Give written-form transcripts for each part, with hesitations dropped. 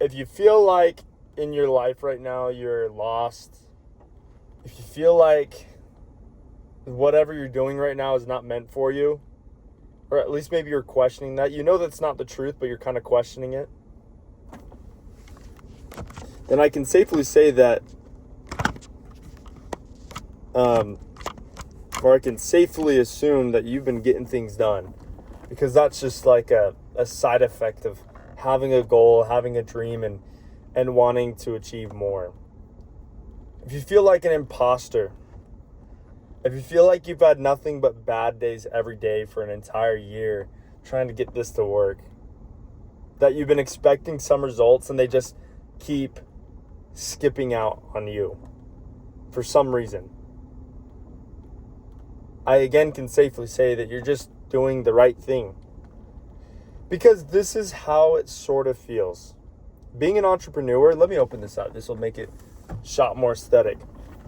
if you feel like in your life right now you're lost, if you feel like whatever you're doing right now is not meant for you, or at least maybe you're questioning that, you know that's not the truth, but you're kind of questioning it, then I can safely say that, or I can safely assume that you've been getting things done, because that's just like a side effect of having a goal, having a dream, and wanting to achieve more. If you feel like an imposter, if you feel like you've had nothing but bad days every day for an entire year trying to get this to work, that you've been expecting some results and they just keep skipping out on you for some reason, I again can safely say that you're just doing the right thing. Because this is how it sort of feels. Being an entrepreneur, let me open this up. This will make it shot more aesthetic.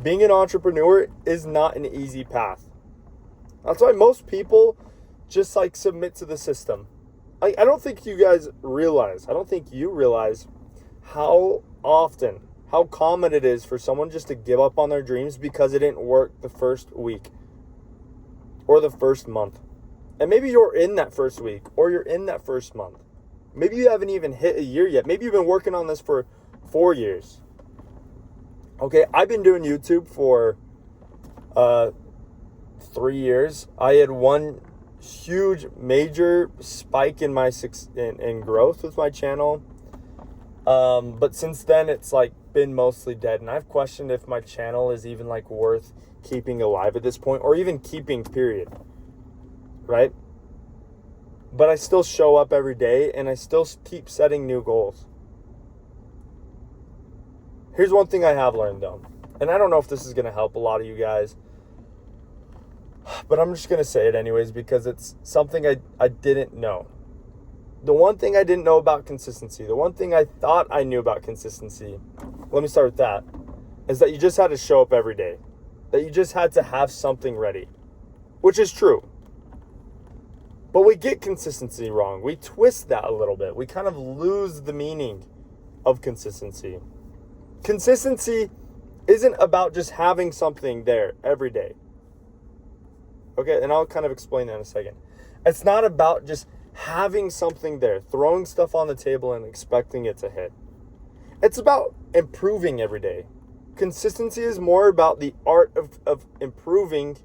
Being an entrepreneur is not an easy path. That's why most people just like submit to the system. I don't think you guys realize, I don't think you realize how often, how common it is for someone just to give up on their dreams because it didn't work the first week or the first month. And maybe you're in that first week or you're in that first month. Maybe you haven't even hit a year yet. Maybe you've been working on this for 4 years. Okay, I've been doing YouTube for 3 years. I had one huge, major spike in my in growth with my channel. But since then, it's like been mostly dead. And I've questioned if my channel is even like worth keeping alive at this point, or even keeping, period. Right? But I still show up every day and I still keep setting new goals. Here's one thing I have learned though, and I don't know if this is going to help a lot of you guys, but I'm just going to say it anyways because it's something I didn't know. The one thing I didn't know about consistency, the one thing I thought I knew about consistency, let me start with that, is that you just had to show up every day. That you just had to have something ready, which is true. But we get consistency wrong. We twist that a little bit. We kind of lose the meaning of consistency. Consistency isn't about just having something there every day. Okay, and I'll kind of explain that in a second. It's not about just having something there, throwing stuff on the table and expecting it to hit. It's about improving every day. Consistency is more about the art of improving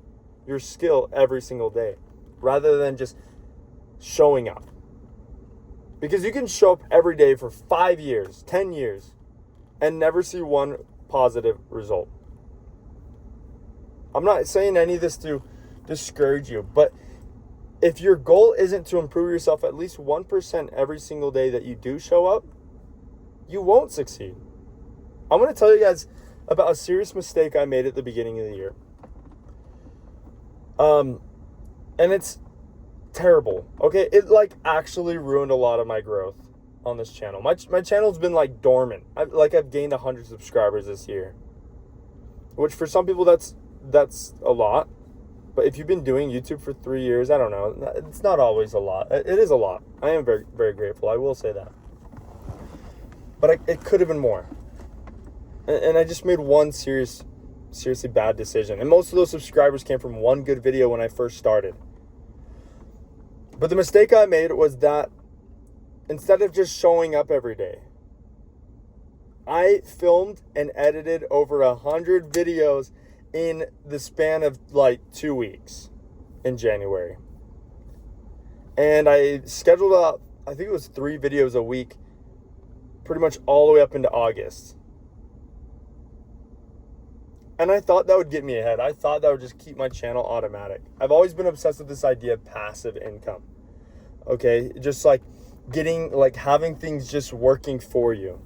your skill every single day, rather than just showing up. Because you can show up every day for 5 years, 10 years, and never see one positive result. I'm not saying any of this to discourage you, but if your goal isn't to improve yourself at least 1% every single day that you do show up, you won't succeed. I'm going to tell you guys about a serious mistake I made at the beginning of the year. And it's terrible. Okay, it like actually ruined a lot of my growth on this channel. My channel's been like dormant. I've gained 100 subscribers this year, which for some people that's a lot. But if you've been doing YouTube for 3 years, I don't know. It's not always a lot. It is a lot. I am very, very grateful. I will say that. But it could have been more. And I just made one seriously bad decision. And most of those subscribers came from one good video when I first started. But the mistake I made was that instead of just showing up every day, I filmed and edited over 100 videos in the span of like 2 weeks in January. And I scheduled out, I think it was 3 videos a week, pretty much all the way up into August. And I thought that would get me ahead. I thought that would just keep my channel automatic. I've always been obsessed with this idea of passive income. Okay, just like having things just working for you.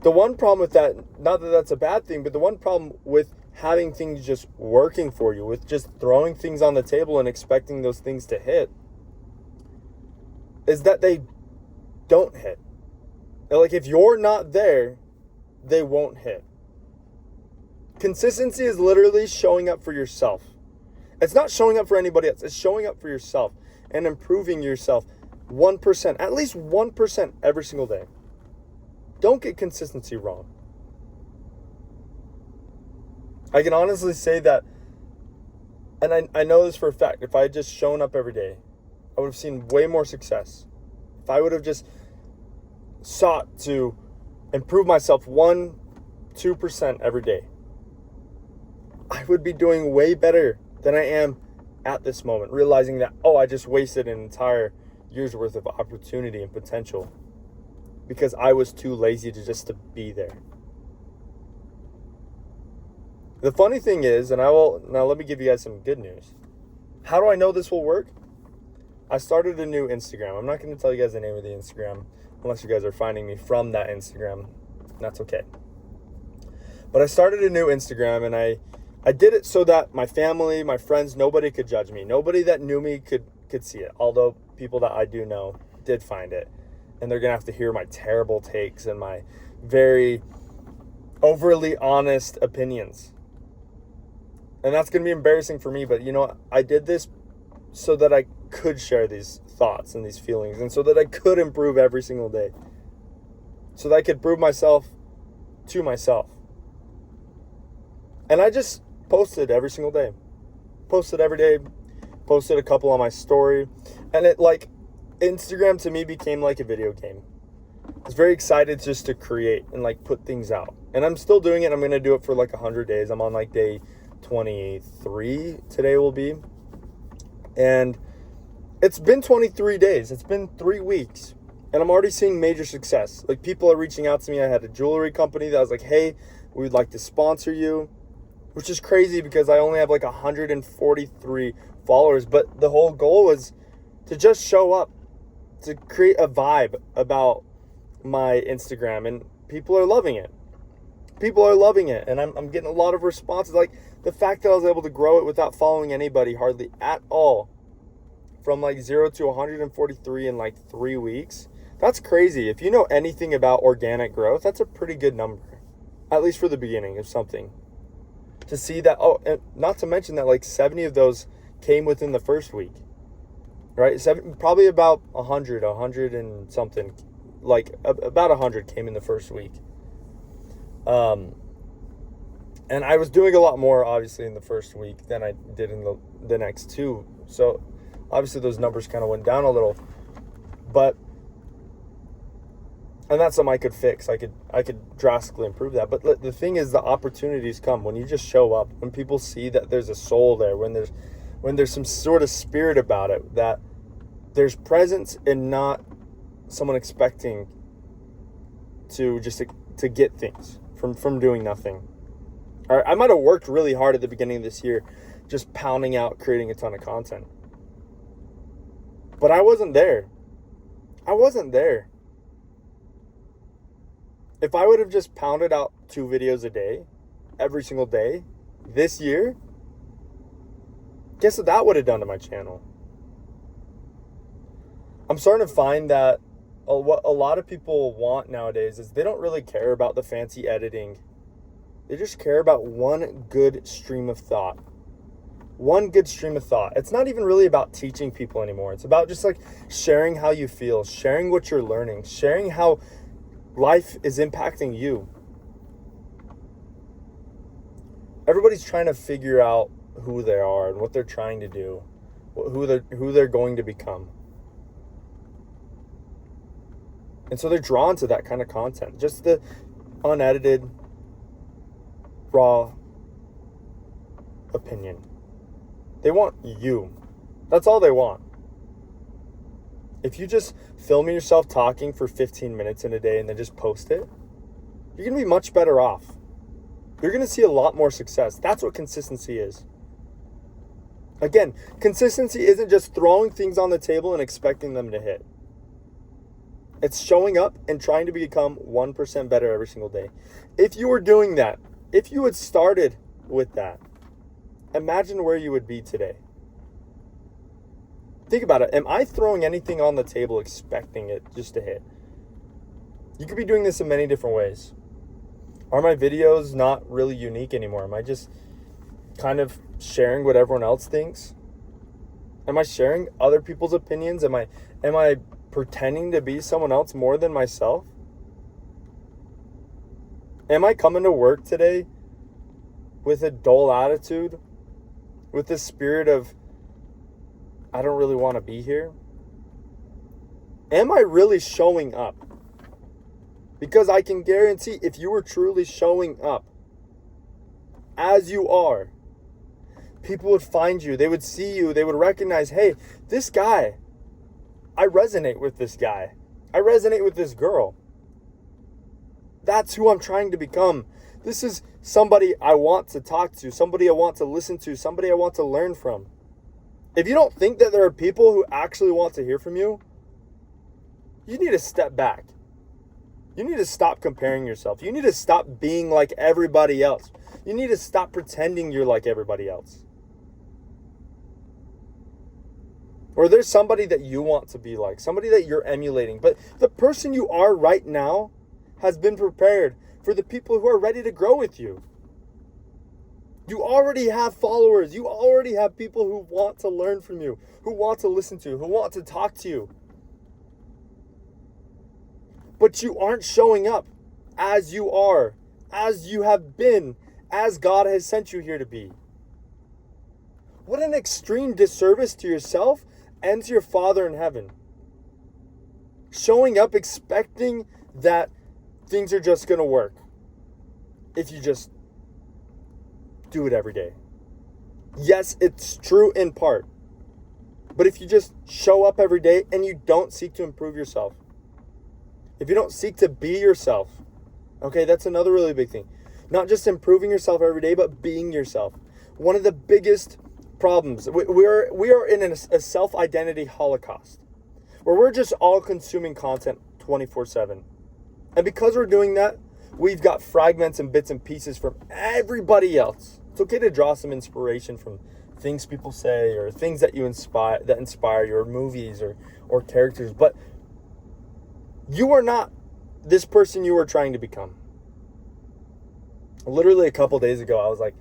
The one problem with that, not that that's a bad thing, but the one problem with having things just working for you, with just throwing things on the table and expecting those things to hit, is that they don't hit. Like if you're not there, they won't hit. Consistency is literally showing up for yourself. It's not showing up for anybody else. It's showing up for yourself and improving yourself 1%, at least 1% every single day. Don't get consistency wrong. I can honestly say that, and I know this for a fact, if I had just shown up every day, I would have seen way more success. If I would have just sought to improve myself 1-2% every day, I would be doing way better than I am at this moment, realizing that, I just wasted an entire year's worth of opportunity and potential because I was too lazy to be there. The funny thing is, now let me give you guys some good news. How do I know this will work? I started a new Instagram. I'm not going to tell you guys the name of the Instagram unless you guys are finding me from that Instagram. That's okay. But I started a new Instagram, and I did it so that my family, my friends, nobody could judge me. Nobody that knew me could see it. Although people that I do know did find it. And they're going to have to hear my terrible takes and my very overly honest opinions. And that's going to be embarrassing for me. But I did this so that I could share these thoughts and these feelings. And so that I could improve every single day. So that I could prove myself to myself. And I just posted every single day. Posted every day. Posted a couple on my story. And Instagram to me became like a video game. I was very excited just to create and put things out. And I'm still doing it. I'm going to do it for 100 days. I'm on day 23 today will be. And it's been 23 days. It's been 3 weeks. And I'm already seeing major success. People are reaching out to me. I had a jewelry company that was like, hey, we would like to sponsor you. Which is crazy because I only have 143 followers. But the whole goal was to just show up, to create a vibe about my Instagram. And people are loving it. People are loving it. And I'm getting a lot of responses. The fact that I was able to grow it without following anybody hardly at all. From 0 to 143 in 3 weeks. That's crazy. If you know anything about organic growth, that's a pretty good number. At least for the beginning of something. To see that, and not to mention that 70 of those came within the first week. Right? Probably about 100 and something. About 100 came in the first week. And I was doing a lot more, obviously, in the first week than I did in the next two. So, obviously, those numbers kind of went down a little. And that's something I could fix. I could drastically improve that. But the thing is, the opportunities come when you just show up. When people see that there's a soul there. When there's some sort of spirit about it. That there's presence and not someone expecting to get things from doing nothing. I might have worked really hard at the beginning of this year, just pounding out, creating a ton of content. But I wasn't there. If I would have just pounded out 2 videos a day, every single day, this year, guess what that would have done to my channel? I'm starting to find that what a lot of people want nowadays is they don't really care about the fancy editing. They just care about one good stream of thought. One good stream of thought. It's not even really about teaching people anymore. It's about just sharing how you feel, sharing what you're learning, sharing how life is impacting you. Everybody's trying to figure out who they are and what they're trying to do, who they're going to become. And so they're drawn to that kind of content. Just the unedited, raw opinion. They want you. That's all they want. If you just film yourself talking for 15 minutes in a day and then just post it, you're going to be much better off. You're going to see a lot more success. That's what consistency is. Again, consistency isn't just throwing things on the table and expecting them to hit. It's showing up and trying to become 1% better every single day. If you were doing that, if you had started with that, imagine where you would be today. Think about it. Am I throwing anything on the table expecting it just to hit? You could be doing this in many different ways. Are my videos not really unique anymore? Am I just kind of sharing what everyone else thinks? Am I sharing other people's opinions? Am I pretending to be someone else more than myself? Am I coming to work today with a dull attitude? With this spirit of, I don't really want to be here? Am I really showing up? Because I can guarantee if you were truly showing up as you are, people would find you, they would see you, they would recognize, hey, this guy, I resonate with this guy. I resonate with this girl. That's who I'm trying to become. This is somebody I want to talk to, somebody I want to listen to, somebody I want to learn from. If you don't think that there are people who actually want to hear from you, you need to step back. You need to stop comparing yourself. You need to stop being like everybody else. You need to stop pretending you're like everybody else. Or there's somebody that you want to be like, somebody that you're emulating. But the person you are right now has been prepared for the people who are ready to grow with you. You already have followers. You already have people who want to learn from you, who want to listen to you, who want to talk to you. But you aren't showing up as you are, as you have been, as God has sent you here to be. What an extreme disservice to yourself and to your Father in heaven. Showing up expecting that things are just going to work if you just do it every day. Yes, it's true in part. But if you just show up every day and you don't seek to improve yourself, if you don't seek to be yourself, okay, that's another really big thing. Not just improving yourself every day, but being yourself. One of the biggest problems, we are in a self-identity holocaust where we're just all consuming content 24/7. And because we're doing that, we've got fragments and bits and pieces from everybody else. It's okay to draw some inspiration from things people say or things that inspire you, or movies or characters, but you are not this person you are trying to become. Literally a couple days ago, I was like,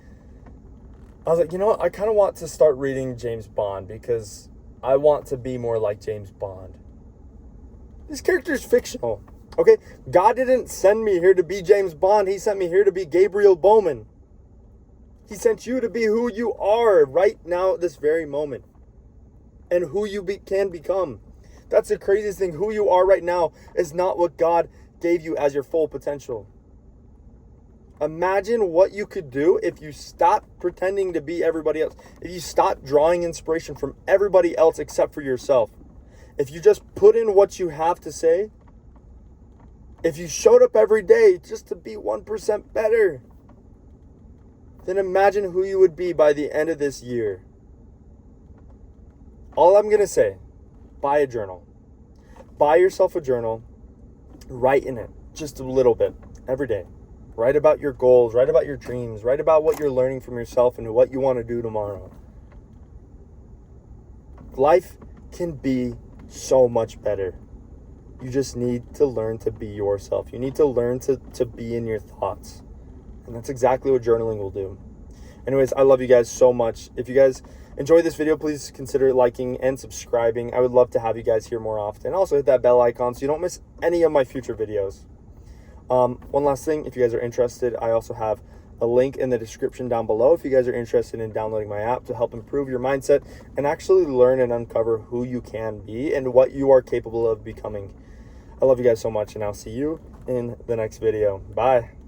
you know what? I kind of want to start reading James Bond because I want to be more like James Bond. This character is fictional, okay? God didn't send me here to be James Bond. He sent me here to be Gabriel Bowman. He sent you to be who you are right now at this very moment and who you can become. That's the craziest thing. Who you are right now is not what God gave you as your full potential. Imagine what you could do if you stopped pretending to be everybody else. If you stopped drawing inspiration from everybody else except for yourself. If you just put in what you have to say. If you showed up every day just to be 1% better. Then imagine who you would be by the end of this year. All I'm going to say, buy a journal. Buy yourself a journal. Write in it just a little bit every day. Write about your goals. Write about your dreams. Write about what you're learning from yourself and what you want to do tomorrow. Life can be so much better. You just need to learn to be yourself. You need to learn to be in your thoughts. And that's exactly what journaling will do. Anyways, I love you guys so much. If you guys enjoyed this video, please consider liking and subscribing. I would love to have you guys here more often. Also hit that bell icon so you don't miss any of my future videos. One last thing, if you guys are interested, I also have a link in the description down below if you guys are interested in downloading my app to help improve your mindset and actually learn and uncover who you can be and what you are capable of becoming. I love you guys so much, and I'll see you in the next video. Bye.